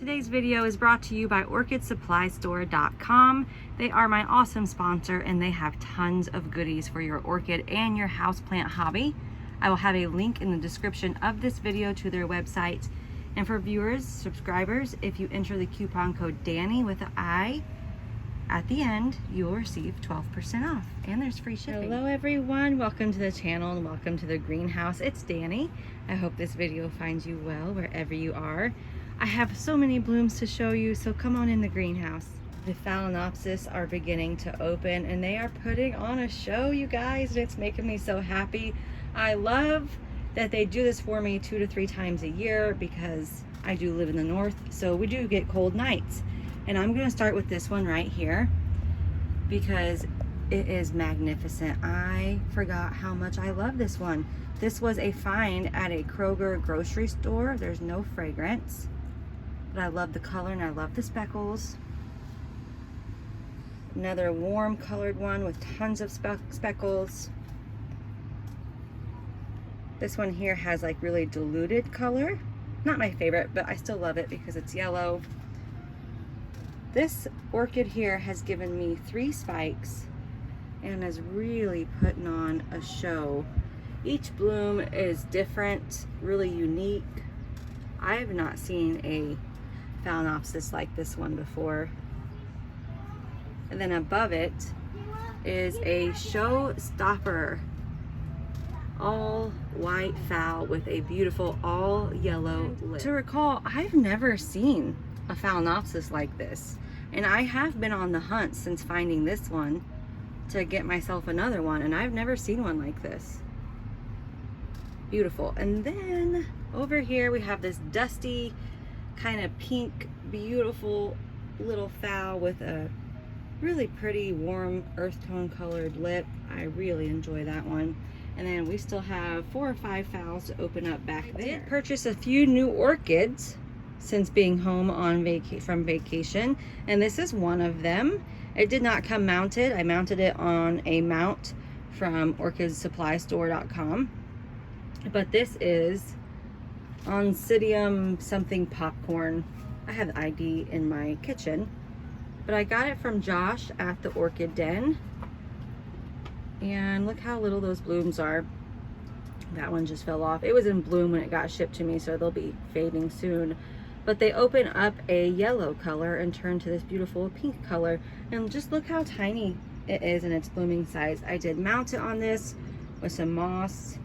Today's video is brought to you by OrchidSupplyStore.com. They are my awesome sponsor and they have tons of goodies for your orchid and your houseplant hobby. I will have a link in the description of this video to their website. And for viewers, subscribers, if you enter the coupon code Danny with an I at the end, you will receive 12% off and there's free shipping. Hello everyone, welcome to the channel and welcome to the greenhouse. It's Danny. I hope this video finds you well wherever you are. I have so many blooms to show you, so come on in the greenhouse. The Phalaenopsis are beginning to open and they are putting on a show, you guys, and it's making me so happy. I love that they do this for me 2 to 3 times a year because I do live in the north, so we do get cold nights. And I'm going to start with this one right here because it is magnificent. I forgot how much I love this one. This was a find at a Kroger grocery store. There's no fragrance, but I love the color and I love the speckles. Another warm colored one with tons of speckles. This one here has like really diluted color. Not my favorite, but I still love it because it's yellow. This orchid here has given me 3 spikes and is really putting on a show. Each bloom is different, really unique. I have not seen a Phalaenopsis like this one before. And then above it is a showstopper, all white phal with a beautiful all yellow lip. To recall, I've never seen a Phalaenopsis like this. And I have been on the hunt since finding this one to get myself another one, and I've never seen one like this. Beautiful. And then over here we have this dusty kind of pink, beautiful little phal with a really pretty warm earth tone colored lip. I really enjoy that one. And then we still have 4 or 5 phals to open up back there. I did purchase a few new orchids since being home on from vacation, and this is one of them. It did not come mounted. I mounted it on a mount from OrchidSupplyStore.com, but this is Oncidium something popcorn. I have the ID in my kitchen, but I got it from Josh at the Orchid Den, and look how little those blooms are. That one just fell off. It was in bloom when it got shipped to me, so they'll be fading soon. But they open up a yellow color and turn to this beautiful pink color. And just look how tiny it is in its blooming size. I did mount it on this with some moss,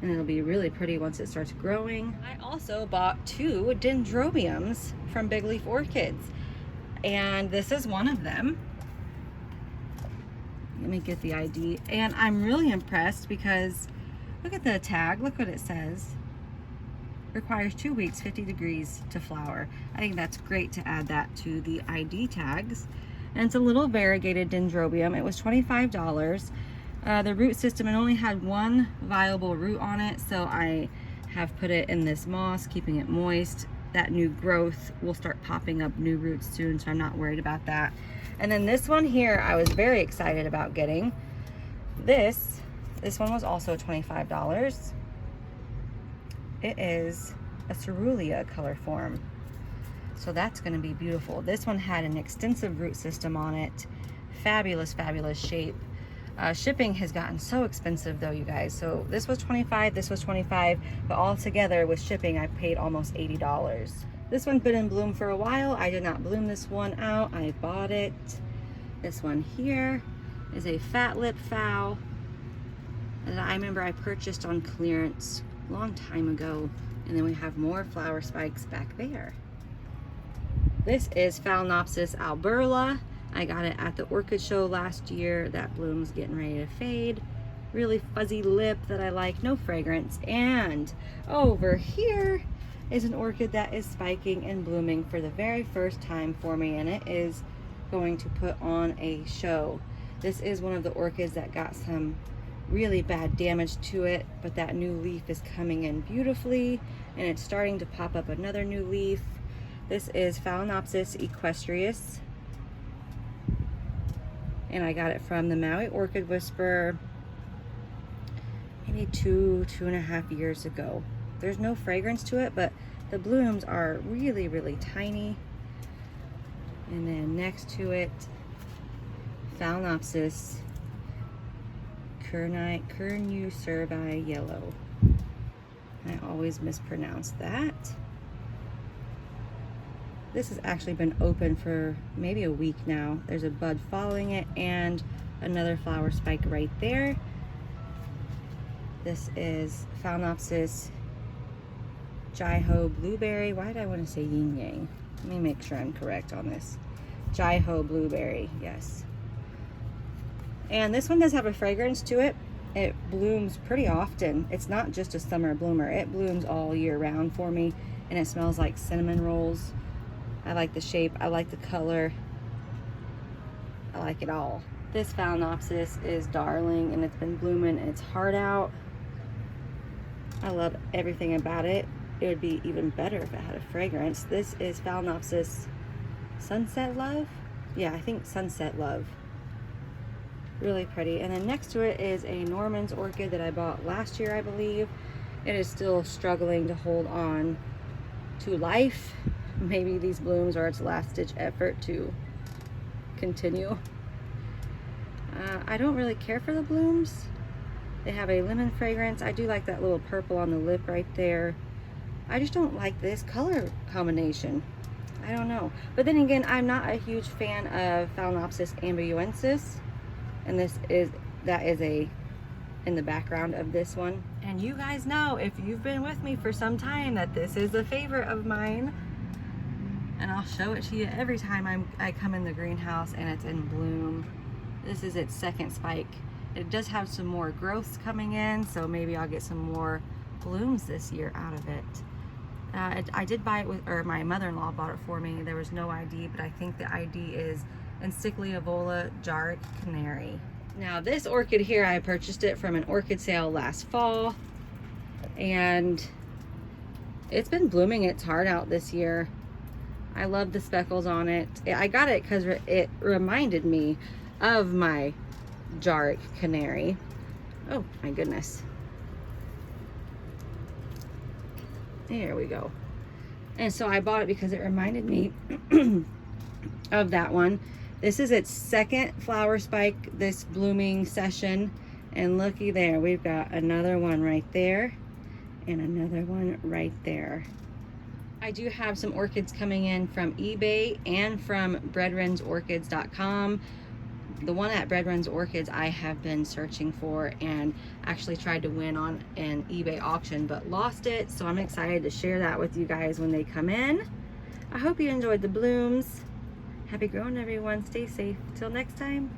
and it'll be really pretty once it starts growing. I also bought 2 dendrobiums from Big Leaf Orchids, and this is one of them. Let me get the ID. And I'm really impressed because look at the tag, look what it says. Requires 2 weeks, 50 degrees to flower. I think that's great to add that to the ID tags. And it's a little variegated dendrobium. It was $25. The root system, it only had 1 viable root on it, so I have put it in this moss, keeping it moist. That new growth will start popping up new roots soon, so I'm not worried about that. And then this one here, I was very excited about getting. This one was also $25. It is a cerulean color form, so that's going to be beautiful. This one had an extensive root system on it. Fabulous, fabulous shape. Shipping has gotten so expensive though, you guys. So this was $25, this was $25, but all together with shipping I paid almost $80. This one's been in bloom for a while. I did not bloom this one out, I bought it. This one here is a fat lip phal that I remember I purchased on clearance a long time ago. And then we have more flower spikes back there. This is Phalaenopsis alburla. I got it at the Orchid Show last year. That bloom's getting ready to fade. Really fuzzy lip that I like, no fragrance. And over here is an orchid that is spiking and blooming for the very first time for me, and it is going to put on a show. This is one of the orchids that got some really bad damage to it, but that new leaf is coming in beautifully and it's starting to pop up another new leaf. This is Phalaenopsis equestris, and I got it from the Maui Orchid Whisperer maybe 2.5 years ago. There's no fragrance to it, but The blooms are really, really tiny. And then next to it, Phalaenopsis Kernucervi yellow. I always mispronounce that. This has actually been open for maybe a week now. There's a bud following it and another flower spike right there. This is Phalaenopsis Jai-Ho Blueberry. Why did I want to say yin yang? Let me make sure I'm correct on this. Jai-Ho Blueberry, yes. And this one does have a fragrance to it. It blooms pretty often. It's not just a summer bloomer. It blooms all year round for me, and it smells like cinnamon rolls. I like the shape, I like the color, I like it all. This Phalaenopsis is darling, and it's been blooming its heart out. I love everything about it. It would be even better if it had a fragrance. This is Phalaenopsis Sunset Love. Yeah, I think Sunset Love. Really pretty. And then next to it is a Norman's orchid that I bought last year, I believe. It is still struggling to hold on to life. Maybe these blooms are its last ditch effort to continue. I don't really care for the blooms. They have a lemon fragrance. I do like that little purple on the lip right there. I just don't like this color combination. I don't know. But then again, I'm not a huge fan of Phalaenopsis ambiensis. And that is in the background of this one. And you guys know, if you've been with me for some time, that this is a favorite of mine. And I'll show it to you every time I come in the greenhouse and it's in bloom. This is its second spike. It does have some more growths coming in, so maybe I'll get some more blooms this year out of it. I did buy it with, or my mother-in-law bought it for me. There was no ID, but I think the ID is Encycliavola Jaric Canary. Now this orchid here, I purchased it from an orchid sale last fall, and it's been blooming its heart out this year. I love the speckles on it. I got it because it reminded me of my Jaric Canary. Oh my goodness. There we go. And so I bought it because it reminded me of that one. This is its second flower spike this blooming session. And looky there, we've got another one right there and another one right there. I do have some orchids coming in from eBay and from breadrunsorchids.com. The one at Breadruns Orchids I have been searching for and actually tried to win on an eBay auction but lost it, so I'm excited to share that with you guys when they come in. I hope you enjoyed the blooms. Happy growing, everyone. Stay safe. Till next time.